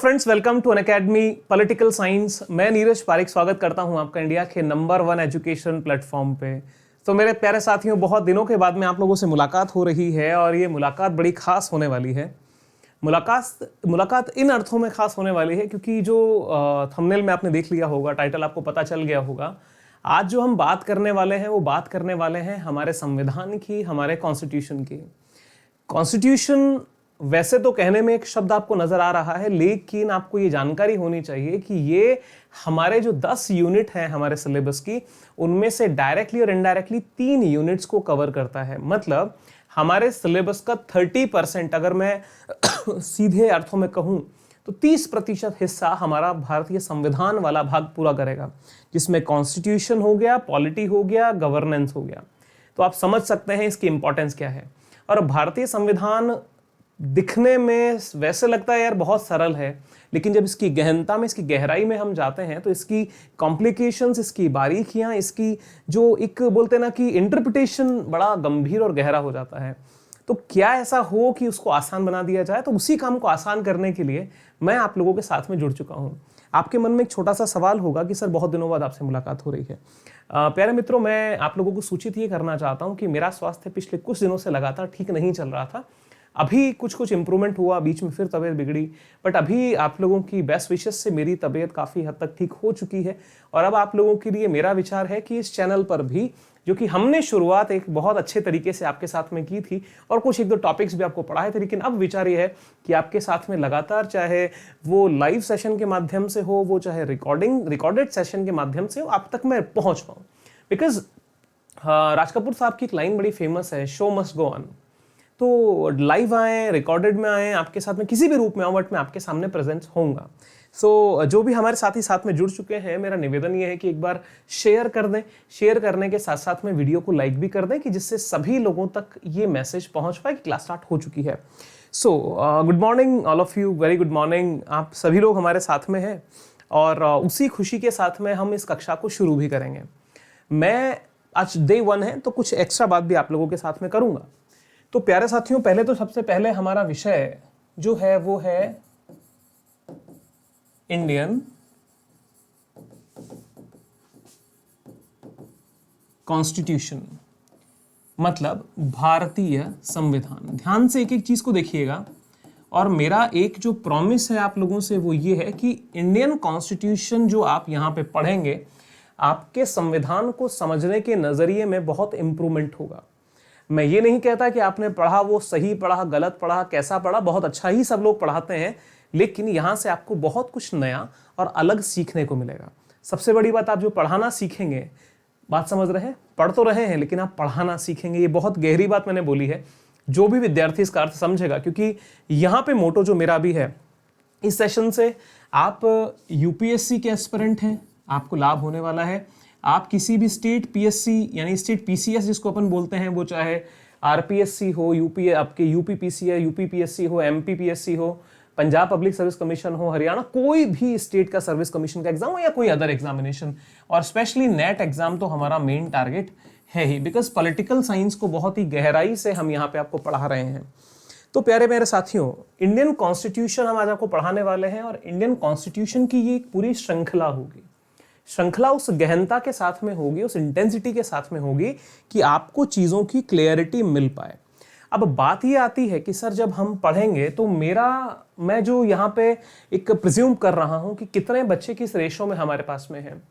Friends, welcome to Unacademy political science. मैं नीरज पारिक स्वागत करता हूं आपका इंडिया के नंबर 1 एजुकेशन प्लेटफॉर्म पे। तो मेरे प्यारे साथियों, बहुत दिनों के बाद में आप लोगों से मुलाकात हो रही है और ये मुलाकात बड़ी खास होने वाली है। मुलाकात इन अर्थों में खास होने वाली है क्योंकि जो थंबनेल में आपने देख लिया होगा, टाइटल आपको पता चल गया होगा। आज जो हम बात करने वाले हैं वो बात करने वाले हैं हमारे संविधान की, हमारे कॉन्स्टिट्यूशन की। कॉन्स्टिट्यूशन वैसे तो कहने में एक शब्द आपको नजर आ रहा है, लेकिन आपको ये जानकारी होनी चाहिए कि ये हमारे जो 10 यूनिट हैं हमारे सिलेबस की, उनमें से डायरेक्टली और इनडायरेक्टली 3 यूनिट्स को कवर करता है। मतलब हमारे सिलेबस का 30%, अगर मैं सीधे अर्थों में कहूं तो 30% हिस्सा हमारा भारतीय संविधान वाला भाग पूरा करेगा, जिसमें कॉन्स्टिट्यूशन हो गया, पॉलिटी हो गया, गवर्नेंस हो गया। तो आप समझ सकते हैं इसकी इंपॉर्टेंस क्या है। और भारतीय संविधान दिखने में वैसे लगता है यार बहुत सरल है, लेकिन जब इसकी गहनता में, इसकी गहराई में हम जाते हैं तो इसकी कॉम्प्लिकेशंस, इसकी बारीकियां, इसकी जो एक बोलते हैं ना कि इंटरप्रिटेशन बड़ा गंभीर और गहरा हो जाता है। तो क्या ऐसा हो कि उसको आसान बना दिया जाए? तो उसी काम को आसान करने के लिए मैं आप लोगों के साथ में जुड़ चुका हूं। आपके मन में एक छोटा सा सवाल होगा कि सर बहुत दिनों बाद आपसे मुलाकात हो रही है। प्यारे मित्रों, मैं आप लोगों को सूचित ये करना चाहता हूं कि मेरा स्वास्थ्य पिछले कुछ दिनों से लगातार ठीक नहीं चल रहा था। अभी कुछ इंप्रूवमेंट हुआ, बीच में फिर तबीयत बिगड़ी, बट अभी आप लोगों की बेस्ट विशेस से मेरी तबीयत काफ़ी हद तक ठीक हो चुकी है। और अब आप लोगों के लिए मेरा विचार है कि इस चैनल पर भी, जो कि हमने शुरुआत एक बहुत अच्छे तरीके से आपके साथ में की थी और कुछ एक दो टॉपिक्स भी आपको पढ़ाए थे, लेकिन अब विचार ये है कि आपके साथ में लगातार, चाहे वो लाइव सेशन के माध्यम से हो, वो चाहे रिकॉर्डेड सेशन के माध्यम से हो, आप तक मैं पहुंच पाऊँ। बिकॉज राज कपूर साहब की एक लाइन बड़ी फेमस है, शो मस्ट गो ऑन। तो लाइव आए, रिकॉर्डेड में आए, आपके साथ में किसी भी रूप में आऊँ, बट मैं आपके सामने प्रेजेंट होऊंगा। सो जो भी हमारे साथी साथ में जुड़ चुके हैं, मेरा निवेदन ये है कि एक बार शेयर कर दें। शेयर करने के साथ साथ में वीडियो को लाइक भी कर दें, कि जिससे सभी लोगों तक ये मैसेज पहुंच पाए कि क्लास स्टार्ट हो चुकी है। So good morning all of you, very good morning. आप सभी लोग हमारे साथ में हैं और उसी खुशी के साथ में हम इस कक्षा को शुरू भी करेंगे। मैं आज डे 1 है तो कुछ एक्स्ट्रा बात भी आप लोगों के साथ में करूंगा। तो प्यारे साथियों, पहले तो सबसे पहले हमारा विषय जो है वो है इंडियन कॉन्स्टिट्यूशन, मतलब भारतीय संविधान। ध्यान से एक एक चीज को देखिएगा। और मेरा एक जो प्रॉमिस है आप लोगों से वो ये है कि इंडियन कॉन्स्टिट्यूशन जो आप यहां पे पढ़ेंगे, आपके संविधान को समझने के नजरिए में बहुत इंप्रूवमेंट होगा। मैं ये नहीं कहता कि आपने पढ़ा वो सही पढ़ा, गलत पढ़ा, कैसा पढ़ा, बहुत अच्छा ही सब लोग पढ़ाते हैं, लेकिन यहां से आपको बहुत कुछ नया और अलग सीखने को मिलेगा। सबसे बड़ी बात, आप जो पढ़ाना सीखेंगे, बात समझ रहे हैं, पढ़ तो रहे हैं लेकिन आप पढ़ाना सीखेंगे। ये बहुत गहरी बात मैंने बोली है। जो भी विद्यार्थी इसका अर्थ समझेगा, क्योंकि यहां पे मोटो जो मेरा भी है इस सेशन से, आप यूपीएससी के एस्पिरेंट हैं, आपको लाभ होने वाला है। आप किसी भी स्टेट पीएससी यानी स्टेट पीसीएस जिसको अपन बोलते हैं, वो चाहे आरपीएससी हो, यूपी आपके यूपी पीसीएस, यूपी पीएससी हो, एमपी पीएससी हो, पंजाब पब्लिक सर्विस कमीशन हो, हरियाणा, कोई भी स्टेट का सर्विस कमीशन का एग्जाम हो या कोई अदर एग्जामिनेशन, और स्पेशली नेट एग्जाम तो हमारा मेन टारगेट है ही, बिकॉज पॉलिटिकल साइंस को बहुत ही गहराई से हम यहाँ पे आपको पढ़ा रहे हैं। तो प्यारे मेरे साथियों, इंडियन कॉन्स्टिट्यूशन हम आज आपको पढ़ाने वाले हैं और इंडियन कॉन्स्टिट्यूशन की ये एक पूरी श्रृंखला होगी। श्रृंखला उस गहनता के साथ में होगी, उस इंटेंसिटी के साथ में होगी कि आपको चीजों की क्लियरिटी मिल पाए। अब बात ये आती है कि सर जब हम पढ़ेंगे तो मैं जो यहाँ पे एक प्रिज्यूम कर रहा हूं कि कितने बच्चे किस रेशो में हमारे पास में हैं।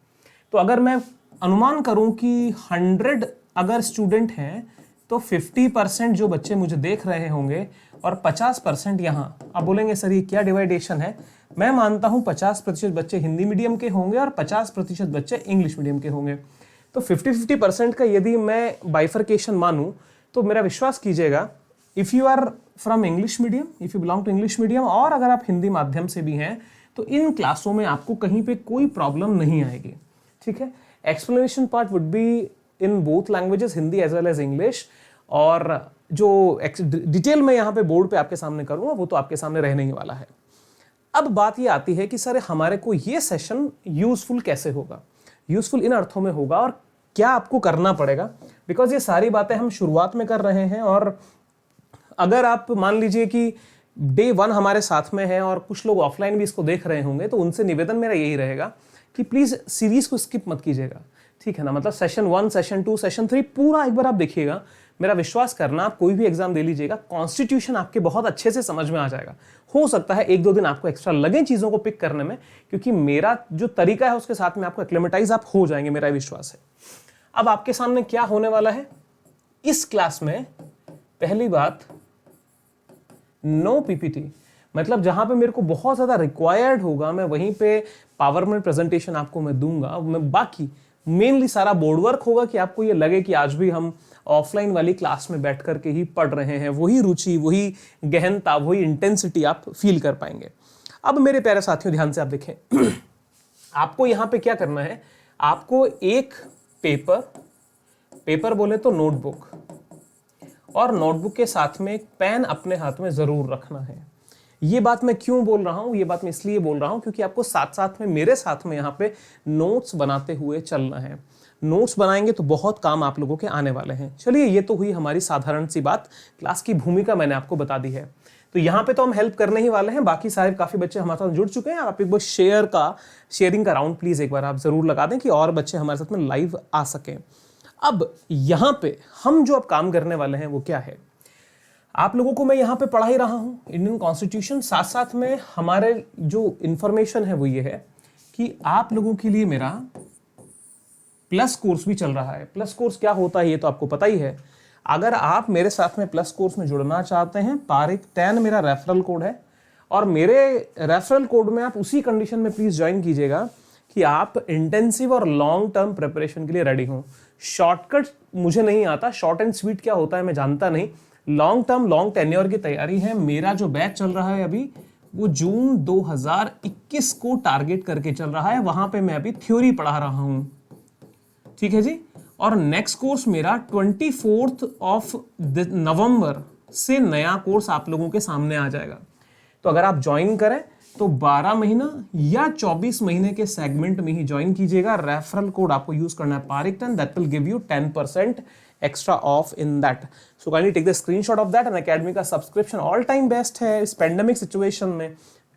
तो अगर मैं अनुमान करूं कि 100 अगर स्टूडेंट हैं तो 50% जो बच्चे मुझे देख रहे होंगे और 50% यहाँ। अब बोलेंगे सर ये क्या डिवाइडेशन है? मैं मानता हूं 50% बच्चे हिंदी मीडियम के होंगे और 50% बच्चे इंग्लिश मीडियम के होंगे। तो 50-50% का यदि मैं बाइफर्केशन मानूं तो मेरा विश्वास कीजिएगा, if you are from English medium, if you belong to English medium, और अगर आप हिंदी माध्यम से भी हैं, तो इन क्लासों में आपको कहीं पे कोई प्रॉब्लम नहीं आएगी। ठीक है, explanation part would be in both languages, Hindi as well as English, और जो डिटेल में यहाँ पे बोर्ड पे आपके सामने करूंगा वो तो आपके सामने रहने ही वाला है। अब बात ये आती है कि सर हमारे को ये सेशन यूजफुल कैसे होगा? यूजफुल इन अर्थों में होगा और क्या आपको करना पड़ेगा, बिकॉज ये सारी बातें हम शुरुआत में कर रहे हैं। और अगर आप मान लीजिए कि डे 1 हमारे साथ में है और कुछ लोग ऑफलाइन भी इसको देख रहे होंगे, तो उनसे निवेदन मेरा यही रहेगा कि प्लीज़ सीरीज़ को स्किप मत कीजिएगा, ठीक है ना। मतलब सेशन 1, सेशन 2, सेशन 3 पूरा एक बार आप देखिएगा। मेरा विश्वास करना, आप कोई भी एग्जाम दे लीजिएगा, कॉन्स्टिट्यूशन आपके बहुत अच्छे से समझ में आ जाएगा। हो सकता है 1-2 दिन आपको एक्स्ट्रा लगे चीज़ों को पिक करने में, क्योंकि मेरा जो तरीका है उसके साथ में आपको एक्लेमेटाइज आप हो जाएंगे, मेरा विश्वास है। अब आपके सामने क्या होने वाला है इस क्लास में? पहली बात, नो पीपीटी, मतलब जहां पे मेरे को बहुत ज्यादा रिक्वायर्ड होगा मैं वहीं पे पावरपॉइंट प्रेजेंटेशन आपको मैं दूंगा। मैं बाकी मेनली सारा बोर्ड वर्क होगा कि आपको ये लगे कि आज भी हम ऑफलाइन वाली क्लास में बैठ करके ही पढ़ रहे हैं। वही रुचि, वही गहनता, वही इंटेंसिटी आप फील कर पाएंगे। अब मेरे प्यारे साथियों ध्यान से आप देखें, आपको यहां पे क्या करना है, आपको एक पेपर बोले तो नोटबुक, और नोटबुक के साथ में एक पेन अपने हाथ में जरूर रखना है। ये बात मैं क्यों बोल रहा हूं? ये बात मैं इसलिए बोल रहा हूं क्योंकि आपको साथ साथ में मेरे साथ में यहाँ पे नोट्स बनाते हुए चलना है। नोट्स बनाएंगे तो बहुत काम आप लोगों के आने वाले हैं। चलिए, ये तो हुई हमारी साधारण सी बात, क्लास की भूमिका मैंने आपको बता दी है। तो यहाँ पे तो हम हेल्प करने ही वाले हैं। बाकी सारे काफी बच्चे हमारे साथ जुड़ चुके हैं। आप एक बार शेयरिंग का राउंड प्लीज एक बार आप जरूर लगा दें कि और बच्चे हमारे साथ में लाइव आ सकें। अब यहाँ पे हम जो अब काम करने वाले हैं वो क्या है, आप लोगों को मैं यहाँ पे पढ़ा ही रहा हूँ इंडियन कॉन्स्टिट्यूशन। साथ साथ में हमारे जो इंफॉर्मेशन है वो ये है कि आप लोगों के लिए मेरा प्लस कोर्स भी चल रहा है। प्लस कोर्स क्या होता है ये तो आपको पता ही है। अगर आप मेरे साथ में प्लस कोर्स में जुड़ना चाहते हैं, पारिक 10 मेरा रेफरल कोड है, और मेरे रेफरल कोड में आप उसी कंडीशन में प्लीज ज्वाइन कीजिएगा कि आप इंटेंसिव और लॉन्ग टर्म प्रिपरेशन के लिए रेडी हो। शॉर्टकट मुझे नहीं आता, शॉर्ट एंड स्वीट क्या होता है मैं जानता नहीं। लॉन्ग टर्म, लॉन्ग टेन्योर की तैयारी है। मेरा जो बैच चल रहा है अभी वो जून 2021 को टारगेट करके चल रहा है। वहां पे मैं अभी थ्योरी पढ़ा रहा हूं, ठीक है जी। और नेक्स्ट कोर्स मेरा 24 नवंबर से नया कोर्स आप लोगों के सामने आ जाएगा। तो अगर आप ज्वाइन करें तो 12 महीना या 24 महीने के सेगमेंट में ही ज्वाइन कीजिएगा। रेफरल कोड आपको यूज करना है Pareek 10, that will give you 10% extra off in that. So kindly take the screenshot of that. And academy का सब्सक्रिप्शन ऑल टाइम बेस्ट है इस पेंडेमिक सिचुएशन में।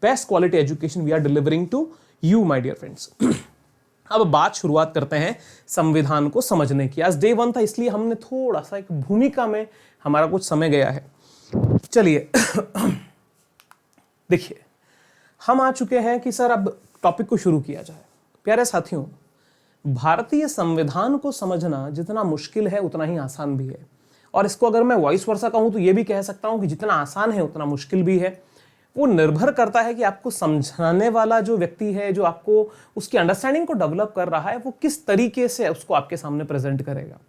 Best quality education we are delivering to you my dear friends. अब बात शुरुआत करते हैं संविधान को समझने की। आज डे 1 था, इसलिए हमने थोड़ा सा एक भूमिका में हमारा कुछ समय गया है। चलिए देखिए, हम आ चुके हैं कि सर अब टॉपिक को शुरू किया जाए। प्यारे साथियों, भारतीय संविधान को समझना जितना मुश्किल है उतना ही आसान भी है। और इसको अगर मैं वॉइस वर्सा कहूं तो यह भी कह सकता हूं कि जितना आसान है उतना मुश्किल भी है। वो निर्भर करता है कि आपको समझाने वाला जो व्यक्ति है, जो आपको उसकी अंडरस्टैंडिंग को डेवलप कर रहा है, वो किस तरीके से उसको आपके सामने प्रेजेंट करेगा।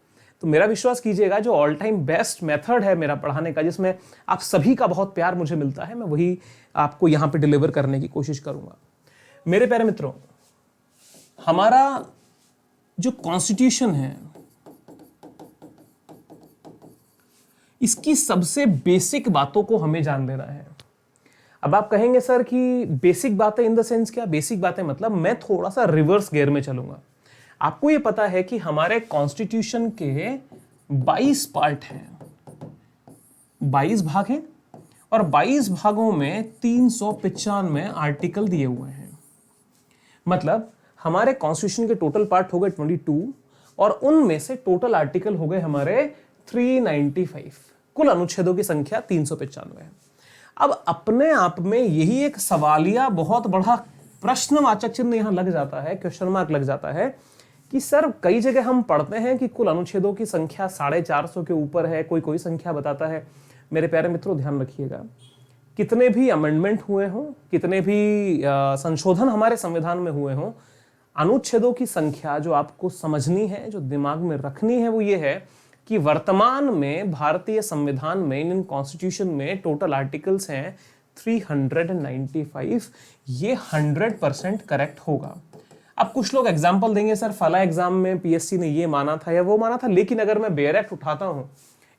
तो मेरा विश्वास कीजिएगा, जो ऑल टाइम बेस्ट मेथड है मेरा पढ़ाने का, जिसमें आप सभी का बहुत प्यार मुझे मिलता है, मैं वही आपको यहां पे डिलीवर करने की कोशिश करूंगा। मेरे प्यारे मित्रों, हमारा जो कॉन्स्टिट्यूशन है इसकी सबसे बेसिक बातों को हमें जान लेना है। अब आप कहेंगे सर कि बेसिक बातें इन द सेंस क्या? बेसिक बातें मतलब मैं थोड़ा सा रिवर्स गियर में चलूंगा। आपको ये पता है कि हमारे कॉन्स्टिट्यूशन के 22 पार्ट हैं, 22 भाग हैं, और 22 भागों में 395 आर्टिकल दिए हुए हैं। मतलब हमारे कॉन्स्टिट्यूशन के टोटल पार्ट हो गए 22, और उनमें से टोटल आर्टिकल हो गए हमारे 395। कुल अनुच्छेदों की संख्या 395 है। अब अपने आप में यही एक सवालिया बहुत बड़ा प्रश्नवाचक चिन्ह यहां लग जाता है, क्वेश्चन मार्क लग जाता है कि सर कई जगह हम पढ़ते हैं कि कुल अनुच्छेदों की संख्या 450 के ऊपर है, कोई कोई संख्या बताता है। मेरे प्यारे मित्रों, ध्यान रखिएगा, कितने भी अमेंडमेंट हुए हों, कितने भी संशोधन हमारे संविधान में हुए हों, अनुच्छेदों की संख्या जो आपको समझनी है, जो दिमाग में रखनी है, वो ये है कि वर्तमान में भारतीय संविधान में, इंडियन कॉन्स्टिट्यूशन में टोटल आर्टिकल्स हैं 395। ये 100% करेक्ट होगा। अब कुछ लोग एग्जाम्पल देंगे, सर फला एग्जाम में पीएससी ने ये माना था या वो माना था, लेकिन अगर मैं बेयर एक्ट उठाता हूं,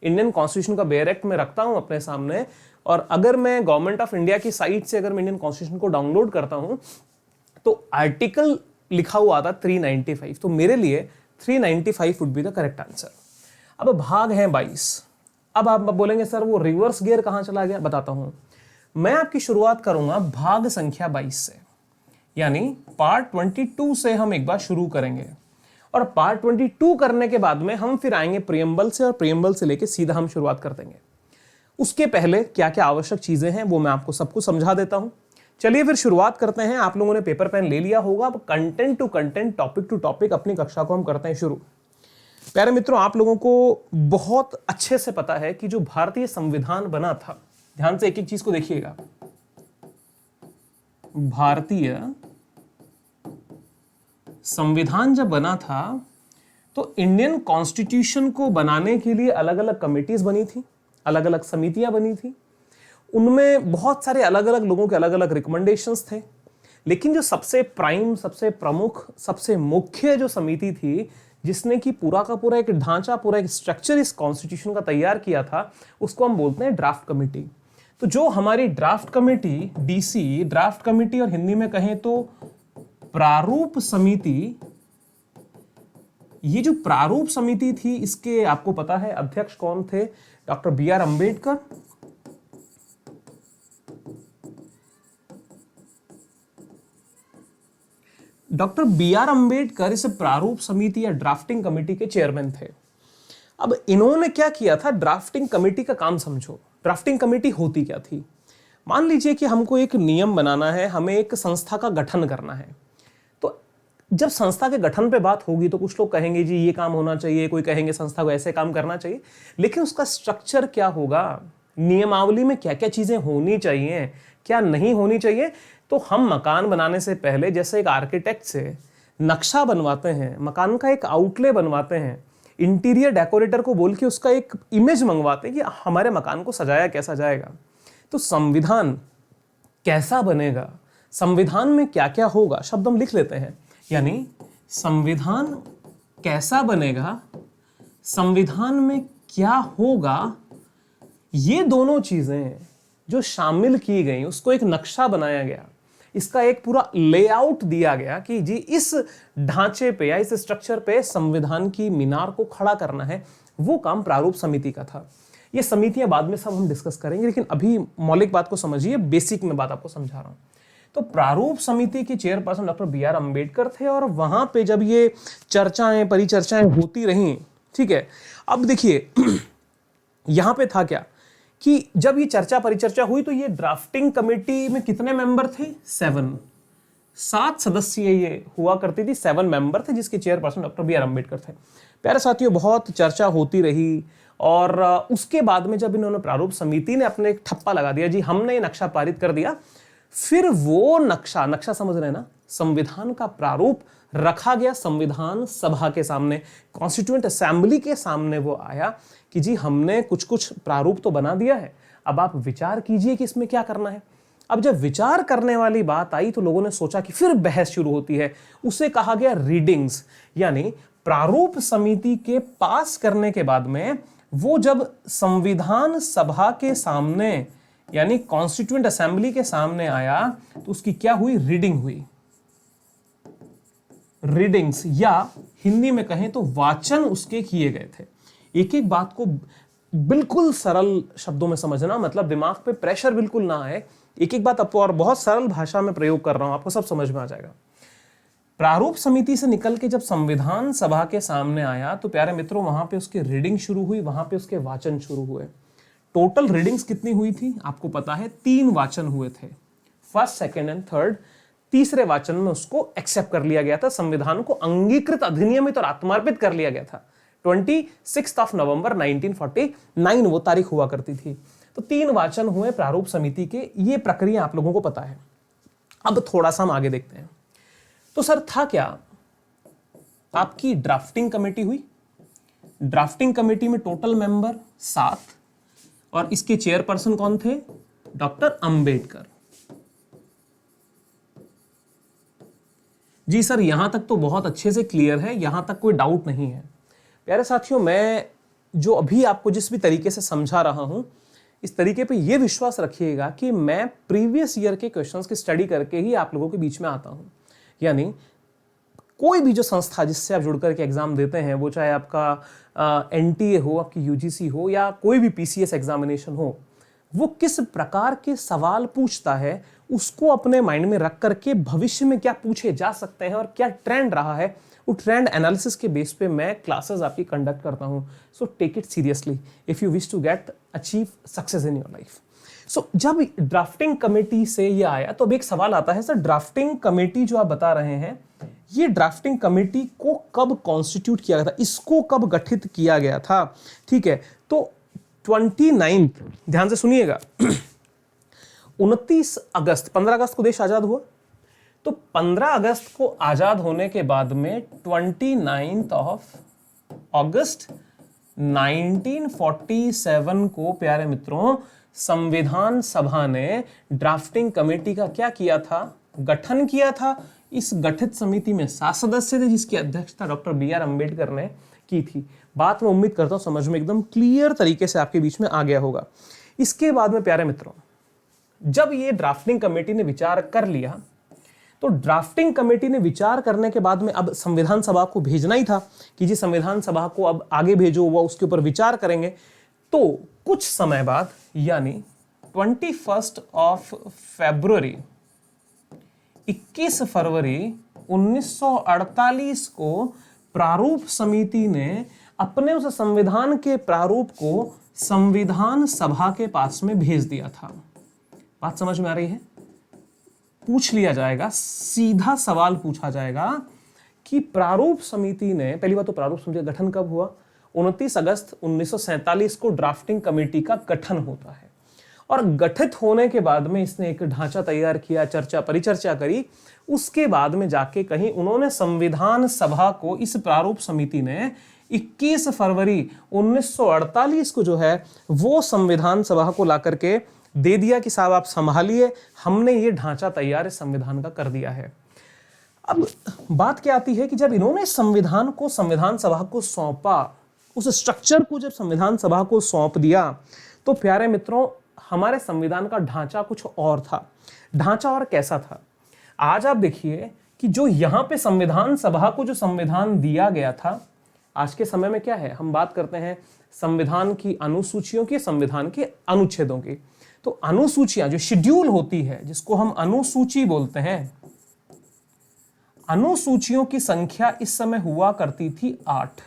इंडियन कॉन्स्टिट्यूशन का बेयर एक्ट में रखता हूं अपने सामने, और अगर मैं गवर्नमेंट ऑफ इंडिया की साइट से अगर मैं इंडियन कॉन्स्टिट्यूशन को डाउनलोड करता हूं तो आर्टिकल लिखा हुआ आता 395। तो मेरे लिए 395 would be the correct answer. अब भाग हैं 22। अब आप बोलेंगे सर वो रिवर्स गियर कहां चला गया? बताता हूं। मैं आपकी शुरुआत करूंगा भाग संख्या 22 से, यानी पार्ट 22 से हम एक बार शुरू करेंगे और पार्ट 22 करने के बाद में हम फिर आएंगे प्रियम्बल से और प्रियम्बल से लेके सीधा हम शुरुआत कर देंगे। उसके पहले क्या क्या आवश्यक चीजें हैं वो मैं आपको सब कुछ समझा देता हूं। चलिए फिर शुरुआत करते हैं। आप लोगों ने पेपर पेन ले लिया होगा। अब content to content, topic to topic अपनी कक्षा को हम करते हैं शुरू। प्यारे मित्रों, आप लोगों को बहुत अच्छे से पता है कि जो भारतीय संविधान बना था, ध्यान से एक एक चीज को देखिएगा। भारतीय संविधान जब बना था तो इंडियन कॉन्स्टिट्यूशन को बनाने के लिए अलग अलग कमिटीज बनी थी, अलग अलग समितियां बनी थी। उनमें बहुत सारे अलग अलग लोगों के अलग अलग रिकमेंडेशंस थे, लेकिन जो सबसे प्राइम, सबसे प्रमुख, सबसे मुख्य जो समिति थी जिसने कि पूरा का पूरा एक ढांचा, पूरा एक स्ट्रक्चर इस कॉन्स्टिट्यूशन का तैयार किया था, उसको हम बोलते हैं ड्राफ्ट कमेटी। तो जो हमारी draft committee, DC, draft committee और हिंदी में कहें तो प्रारूप समिति, ये जो प्रारूप समिति थी इसके आपको पता है अध्यक्ष कौन थे? Doctor B R. Ambedkar. Doctor B R. Ambedkar इस प्रारूप समिति या ड्राफ्टिंग कमेटी के चेयरमैन थे। अब इन्होंने क्या किया था? ड्राफ्टिंग कमेटी का काम समझो। ड्राफ्टिंग कमेटी होती क्या थी? मान लीजिए कि हमको एक नियम बनाना है, हमें एक संस्था का गठन करना है। तो जब संस्था के गठन पे बात होगी तो कुछ लोग कहेंगे जी ये काम होना चाहिए, कोई कहेंगे संस्था को ऐसे काम करना चाहिए, लेकिन उसका स्ट्रक्चर क्या होगा, नियमावली में क्या क्या चीजें होनी चाहिए, क्या नहीं होनी चाहिए। तो हम मकान बनाने से पहले जैसे एक आर्किटेक्ट से नक्शा बनवाते हैं, मकान का एक आउटले बनवाते हैं, इंटीरियर डेकोरेटर को बोल के उसका एक इमेज मंगवाते हैं कि हमारे मकान को सजाया कैसा जाएगा, तो संविधान कैसा बनेगा, संविधान में क्या क्या होगा, शब्द हम लिख लेते हैं। यानी संविधान कैसा बनेगा, संविधान में क्या होगा, ये दोनों चीजें जो शामिल की गई, उसको एक नक्शा बनाया गया, इसका एक पूरा लेआउट दिया गया कि जी इस ढांचे पे या इस स्ट्रक्चर पे संविधान की मीनार को खड़ा करना है। वो काम प्रारूप समिति का था। ये समितियां बाद में सब हम डिस्कस करेंगे, लेकिन अभी मौलिक बात को समझिए, बेसिक में बात आपको समझा रहा हूं। तो प्रारूप समिति के चेयरपर्सन डॉक्टर बी.आर. अंबेडकर थे और वहां पे जब ये चर्चाएं, परिचर्चाएं होती रहीं, ठीक है। अब देखिए यहां पे था क्या कि जब ये चर्चा परिचर्चा हुई तो ये ड्राफ्टिंग कमेटी में कितने मेंबर थे? 7 सदस्य ये हुआ करती थी, 7 मेंबर थे, जिसके चेयरपर्सन डॉक्टर बी.आर. अंबेडकर थे। प्यारे साथियों, बहुत चर्चा होती रही और उसके बाद में जब इन्होंने प्रारूप समिति ने अपने एक ठप्पा लगा दिया, जी हमने ये नक्शा पारित कर दिया, फिर वो नक्शा समझ रहे हैं ना, संविधान का प्रारूप रखा गया संविधान सभा के सामने, कॉन्स्टिट्यूएंट असेंबली के सामने वो आया कि जी हमने कुछ कुछ प्रारूप तो बना दिया है, अब आप विचार कीजिए कि इसमें क्या करना है। अब जब विचार करने वाली बात आई तो लोगों ने सोचा कि फिर बहस शुरू होती है। उसे कहा गया रीडिंग्स, यानी प्रारूप समिति के पास करने के बाद में वो जब संविधान सभा के सामने यानी कॉन्स्टिट्यूएंट असेंबली के सामने आया तो उसकी क्या हुई? रीडिंग हुई। रीडिंग्स या हिंदी में कहें तो वाचन उसके किए गए थे। एक एक बात को बिल्कुल सरल शब्दों में समझना, मतलब दिमाग पे प्रेशर बिल्कुल ना आए। एक एक बात आपको और बहुत सरल भाषा में प्रयोग कर रहा हूं, आपको सब समझ में आ जाएगा। प्रारूप समिति से निकल के जब संविधान सभा के सामने आया तो प्यारे मित्रों वहां पे उसकी रीडिंग शुरू हुई, वहां पे उसके वाचन शुरू हुए। टोटल रीडिंग्स कितनी हुई थी आपको पता है? 3 वाचन हुए थे, फर्स्ट, सेकेंड एंड थर्ड। तीसरे वाचन में उसको एक्सेप्ट कर लिया गया था, संविधान को अंगीकृत, अधिनियमित और आत्मार्पित कर लिया गया था। 26 नवंबर 1949 वो तारीख हुआ करती थी। तो 3 वाचन हुए प्रारूप समिति के। ये प्रक्रिया आप लोगों को पता है। अब थोड़ा सा हम आगे देखते हैं। तो सर था क्या? आपकी ड्राफ्टिंग कमेटी हुई। ड्राफ्टिंग कमेटी में टोटल मेंबर 7 और इसके चेयरपर्सन कौन थे? डॉक्टर अंबेडकर। जी सर, यहां तक तो बहुत अच्छे से क्लियर है, यहां तक कोई डाउट नहीं है। प्यारे साथियों, मैं जो अभी आपको जिस भी तरीके से समझा रहा हूं, इस तरीके पे ये विश्वास रखिएगा कि मैं प्रीवियस ईयर के क्वेश्चंस की स्टडी करके ही आप लोगों के बीच में आता हूं। यानी कोई भी जो संस्था जिससे आप जुड़ करके एग्जाम देते हैं, वो चाहे आपका एनटीए हो, आपकी यूजीसी हो या कोई भी पीसीएस एग्जामिनेशन हो, वो किस प्रकार के सवाल पूछता है उसको अपने माइंड में रख करके भविष्य में क्या पूछे जा सकते हैं और क्या ट्रेंड रहा है, वो ट्रेंड एनालिसिस के बेस पे मैं क्लासेस आपकी कंडक्ट करता हूं। So take it seriously if you wish to get achieve success in your life. So जब ड्राफ्टिंग कमेटी से ये आया तो अब एक सवाल आता है, सर ड्राफ्टिंग कमेटी जो आप बता रहे हैं, ये ड्राफ्टिंग कमेटी को कब कॉन्स्टिट्यूट किया गया था, इसको कब गठित किया गया था? ठीक है, तो 29, ध्यान से सुनिएगा, 29 अगस्त, 15 अगस्त को देश आजाद हुआ, तो 15 अगस्त को आजाद होने के बाद में 29 अगस्त 1947 को प्यारे मित्रों संविधान सभा ने ड्राफ्टिंग कमेटी का क्या किया था, गठन किया था। इस गठित समिति में 7 सदस्य थे जिसकी अध्यक्षता डॉक्टर BR अम्बेडकर ने की थी। बात मैं उम्मीद करता हूं समझ में एकदम क्लियर तरीके से आपके बीच में आ गया होगा। इसके बाद में प्यारे मित्रों जब ये ड्राफ्टिंग कमेटी ने विचार कर लिया, तो ड्राफ्टिंग कमेटी ने विचार करने के बाद में अब संविधान सभा को भेजना ही था कि जी संविधान सभा को अब आगे भेजो, वो उसके ऊपर विचार करेंगे। तो कुछ समय बाद यानी 21 फरवरी 21 फरवरी 1948 को प्रारूप समिति ने अपने उस संविधान के प्रारूप को संविधान सभा के पास में भेज दिया था। बात समझ में आ रही है? पूछ लिया जाएगा, सीधा सवाल पूछा जाएगा कि प्रारूप समिति ने, पहली बात तो प्रारूप समिति का गठन कब हुआ? 29 अगस्त 1947 को ड्राफ्टिंग कमेटी का गठन होता है और गठित होने के बाद में इसने एक ढांचा तैयार किया, चर्चा परिचर्चा करी, उसके बाद में जाके कहीं उन्होंने संविधान सभा को, इस प्रारूप समिति ने 21 फरवरी 1948 को जो है वो संविधान सभा को ला करके दे दिया कि साहब आप संभालिए, हमने ये ढांचा तैयार इस संविधान का कर दिया है। अब बात क्या आती है कि जब इन्होंने संविधान को संविधान सभा को सौंपा, उस स्ट्रक्चर को जब संविधान सभा को सौंप दिया, तो प्यारे मित्रों हमारे संविधान का ढांचा कुछ और था। ढांचा और कैसा था? आज आप देखिए कि जो यहां पे संविधान सभा को जो संविधान दिया गया था, आज के समय में क्या है, हम बात करते हैं संविधान की अनुसूचियों की, संविधान के अनुच्छेदों की। तो अनुसूचियां जो शेड्यूल होती है, जिसको हम अनुसूची बोलते हैं, अनुसूचियों की संख्या इस समय हुआ करती थी 8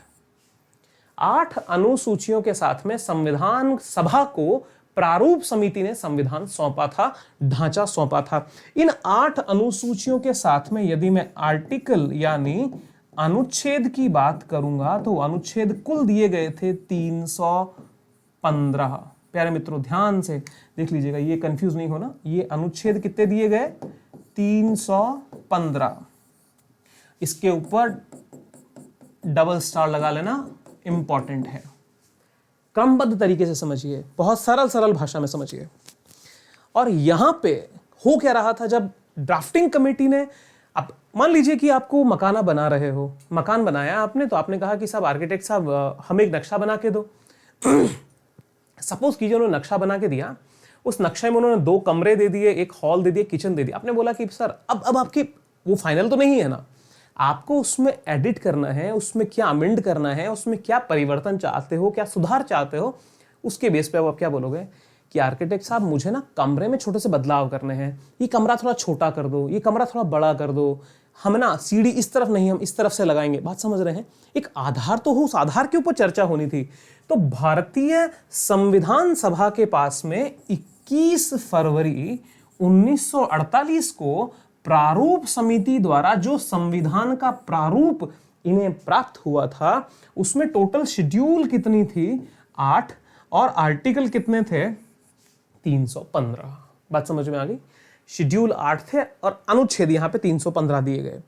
अनुसूचियों के साथ में संविधान सभा को प्रारूप समिति ने संविधान सौंपा था, ढांचा सौंपा था। इन 8 अनुसूचियों के साथ में यदि मैं आर्टिकल यानी अनुच्छेद की बात करूंगा तो अनुच्छेद कुल दिए गए थे 315। प्यारे मित्रों ध्यान से देख लीजिएगा, ये कंफ्यूज नहीं होना, ये अनुच्छेद कितने दिए गए? 315। इसके ऊपर डबल स्टार लगा लेना, इंपॉर्टेंट है। क्रमबद्ध तरीके से समझिए, बहुत सरल भाषा में समझिए। और यहां पे हो क्या रहा था, जब ड्राफ्टिंग कमेटी ने, अब मान लीजिए कि आपको मकाना बना रहे हो, मकान बनाया आपने, तो आपने कहा कि साहब आर्किटेक्ट साहब हमें एक नक्शा बना के दो। सपोज कीजिए उन्होंने नक्शा बना के दिया, उस नक्शे में उन्होंने 2 कमरे दे दिए, एक हॉल दे दिया, किचन दे दिया। आपने बोला कि सर अब आपकी वो फाइनल तो नहीं है ना, आपको उसमें एडिट करना है, उसमें क्या अमेंड करना है, उसमें क्या परिवर्तन चाहते हो, क्या सुधार चाहते हो, उसके बेस पे आप क्या बोलोगे कि आर्किटेक्ट साहब मुझे ना कमरे में छोटे से बदलाव करने हैं, ये कमरा थोड़ा छोटा कर दो, ये कमरा थोड़ा बड़ा कर दो, हम ना सीढ़ी इस तरफ नहीं हम इस तरफ से लगाएंगे। बात समझ रहे हैं? एक आधार तो हो, उस आधार के ऊपर चर्चा होनी थी। तो भारतीय संविधान सभा के पास में 21 फरवरी 1948 को प्रारूप समिति द्वारा जो संविधान का प्रारूप इन्हें प्राप्त हुआ था, उसमें टोटल शेड्यूल कितनी थी? 8 और आर्टिकल कितने थे? 315। बात समझ में आ गई? शेड्यूल 8 थे और अनुच्छेद यहां पे 315 दिए गए।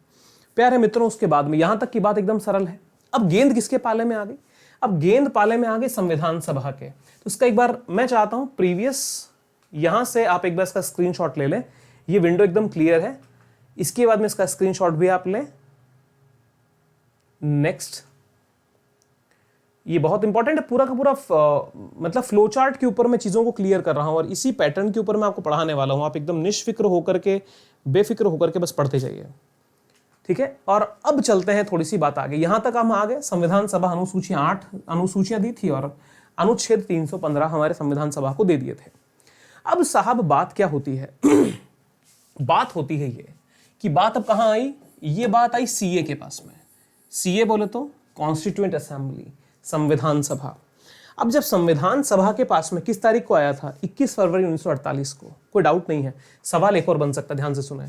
प्यारे मित्रों उसके बाद में यहां तक की बात एकदम सरल है। अब गेंद किसके पाले में आ गई? अब गेंद पाले में आ गई संविधान सभा के। तो इसका एक बार मैं चाहता हूं प्रीवियस, यहां से आप एक बार इसका स्क्रीनशॉट ले लें, ये विंडो एकदम क्लियर है। इसके बाद में इसका स्क्रीनशॉट भी आप लें। नेक्स्ट, ये बहुत इंपॉर्टेंट है, पूरा का पूरा मतलब फ्लो चार्ट के ऊपर मैं चीजों को क्लियर कर रहा हूं और इसी पैटर्न के ऊपर मैं आपको पढ़ाने वाला हूं। आप एकदम निष्फिक्र होकर के, बेफिक्र होकर के बस पढ़ते जाइए, ठीक है। और अब चलते हैं थोड़ी सी बात आगे। यहां तक हम आ गए, संविधान सभा अनुसूचियां 8 अनुसूचियां दी थी और अनुच्छेद 315 हमारे संविधान सभा को दे दिए थे। अब साहब बात क्या होती है? बात होती है ये कि बात अब कहां आई? ये बात आई सीए के पास में। सीए बोले तो कॉन्स्टिट्यूएंट असेंबली, संविधान सभा। अब जब संविधान सभा के पास में किस तारीख को आया था? 21 फरवरी 1948 को। कोई डाउट नहीं है। सवाल एक और बन सकता है, ध्यान से सुने।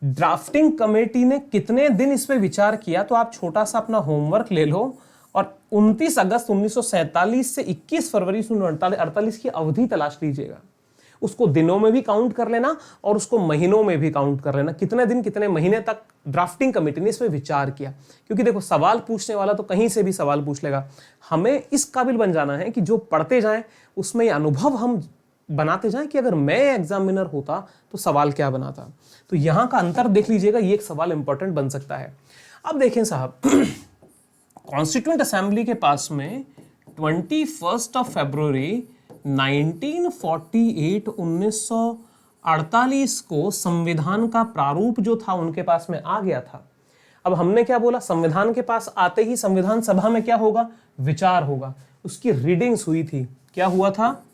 ड्राफ्टिंग कमेटी ने कितने दिन इस पे विचार किया? तो आप छोटा सा अपना होमवर्क ले लो और 29 अगस्त 1947 से 21 फरवरी 1948 की अवधि तलाश लीजिएगा। उसको दिनों में भी काउंट कर लेना और उसको महीनों में भी काउंट कर लेना, कितने दिन कितने महीने तक ड्राफ्टिंग कमेटी ने इस पे विचार किया। क्योंकि देखो, सवाल पूछने वाला तो कहीं से भी सवाल पूछ लेगा। हमें इस काबिल बन जाना है कि जो पढ़ते जाएं उसमें ये अनुभव हम बनाते जाएं कि अगर मैं एग्जामिनर होता तो सवाल क्या बनाता। तो यहां का अंतर देख लीजिएगा, ये एक सवाल इंपॉर्टेंट बन सकता है। अब देखें साहब, कॉन्स्टिट्यूएंट असेंबली के पास में 21 फरवरी 1948 को संविधान का प्रारूप जो था उनके पास में आ गया था। अब हमने क्या बोला? संविधान के पास आते ही संविधान सभा में क्या होगा? विचार होगा। उसकी रीडिंग्स हुई थी। क्या हुआ था?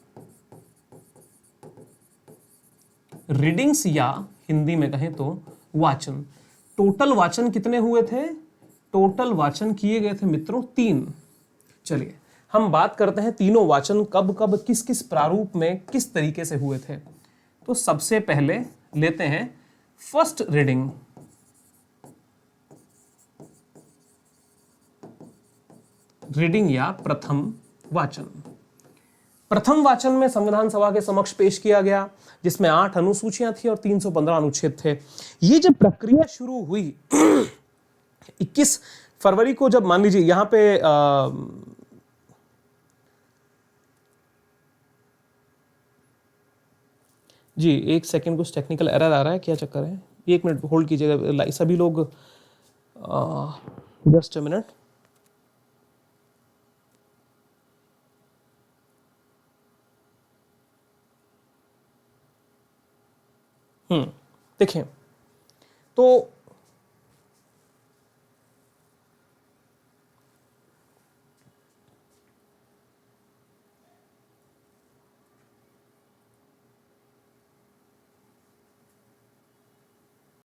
रीडिंग्स, या हिंदी में कहें तो वाचन। टोटल वाचन कितने हुए थे? टोटल वाचन किए गए थे मित्रों 3। चलिए हम बात करते हैं तीनों वाचन कब कब, किस किस प्रारूप में, किस तरीके से हुए थे। तो सबसे पहले लेते हैं फर्स्ट रीडिंग। रीडिंग या प्रथम वाचन। प्रथम वाचन में संविधान सभा के समक्ष पेश किया गया, जिसमें 8 अनुसूचियां थी और 315 अनुच्छेद थे। ये जब प्रक्रिया शुरू हुई 21 फरवरी को, जब मान लीजिए यहां पे जी एक सेकंड, कुछ टेक्निकल एरर आ रहा है, क्या चक्कर है? 1 मिनट होल्ड कीजिएगा सभी लोग, जस्ट अ मिनट। देखें तो